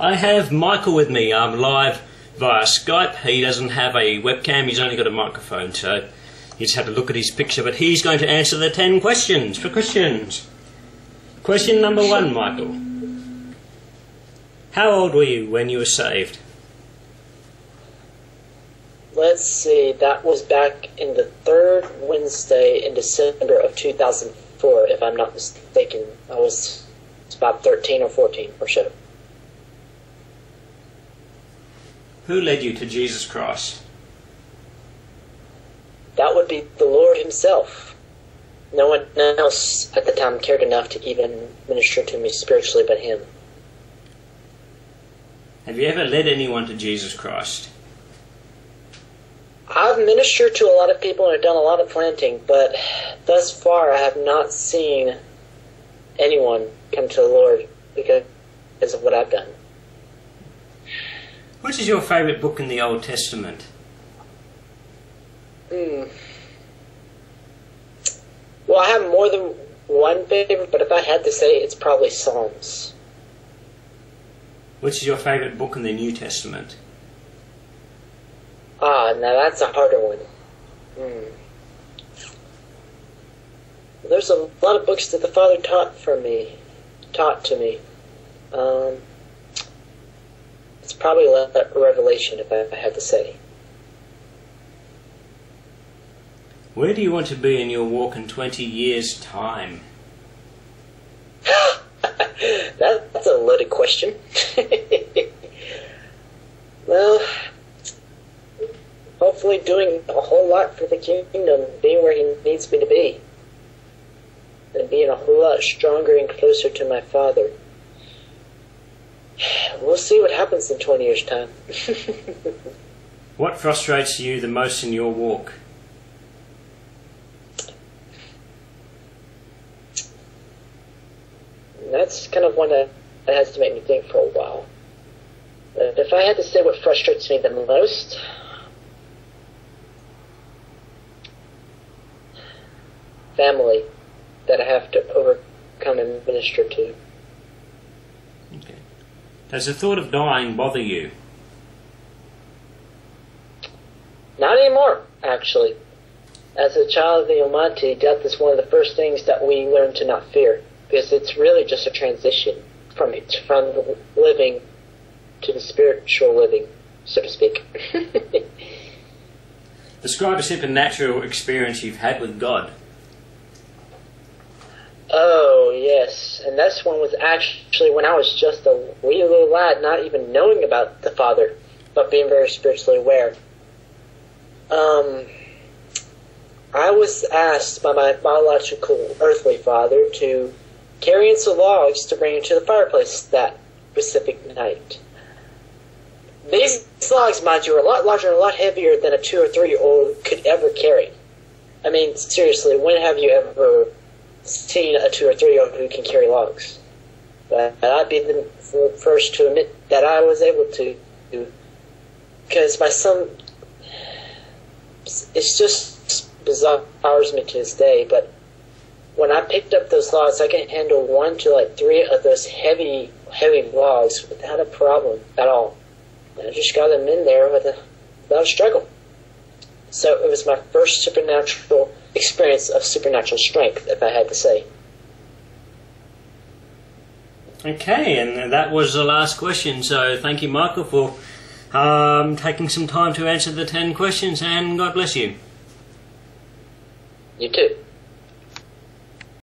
I have Michael with me. I'm live via Skype. He doesn't have a webcam, he's only got a microphone, so you just have to look at his picture. But he's going to answer the 10 questions for Christians. Question number 1, Michael. How old were you when you were saved? Let's see, that was back in the third Wednesday in December of 2004, if I'm not mistaken. I was about 13 or 14 or so. Who led you to Jesus Christ? That would be the Lord himself. No one else at the time cared enough to even minister to me spiritually but him. Have you ever led anyone to Jesus Christ? I've ministered to a lot of people and have done a lot of planting, but thus far I have not seen anyone come to the Lord because of what I've done. Which is your favourite book in the Old Testament? Well, I have more than one favorite, but if I had to say, it's probably Psalms. Which is your favourite book in the New Testament? Now that's a harder one. There's a lot of books that the Father taught to me. It's probably Revelation, if I had to say. Where do you want to be in your walk in 20 years' time? That's a loaded question. Well, hopefully doing a whole lot for the kingdom, being where he needs me to be, and being a whole lot stronger and closer to my Father. We'll see what happens in 20 years' time. What frustrates you the most in your walk? That's kind of one that has to make me think for a while. But if I had to say what frustrates me the most, family that I have to overcome and minister to. Okay. Does the thought of dying bother you? Not anymore, actually. As a child of the Almighty, death is one of the first things that we learn to not fear, because it's really just a transition from the living to the spiritual living, so to speak. Describe a supernatural experience you've had with God. Oh, yes. And this one was actually when I was just a wee little lad, not even knowing about the Father, but being very spiritually aware. I was asked by my biological earthly father to carry in some logs to bring into the fireplace that specific night. These logs, mind you, are a lot larger and a lot heavier than a 2 or 3-year-old could ever carry. I mean, seriously, when have you ever seen a 2 or 3-year-old who can carry logs? But I'd be the first to admit that I was able to, because my son, it's just bizarre me to this day, but when I picked up those logs, I can handle 1 to 3 of those heavy logs without a problem at all. And I just got them in there without a struggle. So it was my first supernatural experience of supernatural strength, if I had to say. Okay, and that was the last question, so thank you, Michael, for taking some time to answer the 10 questions, and God bless you. You too.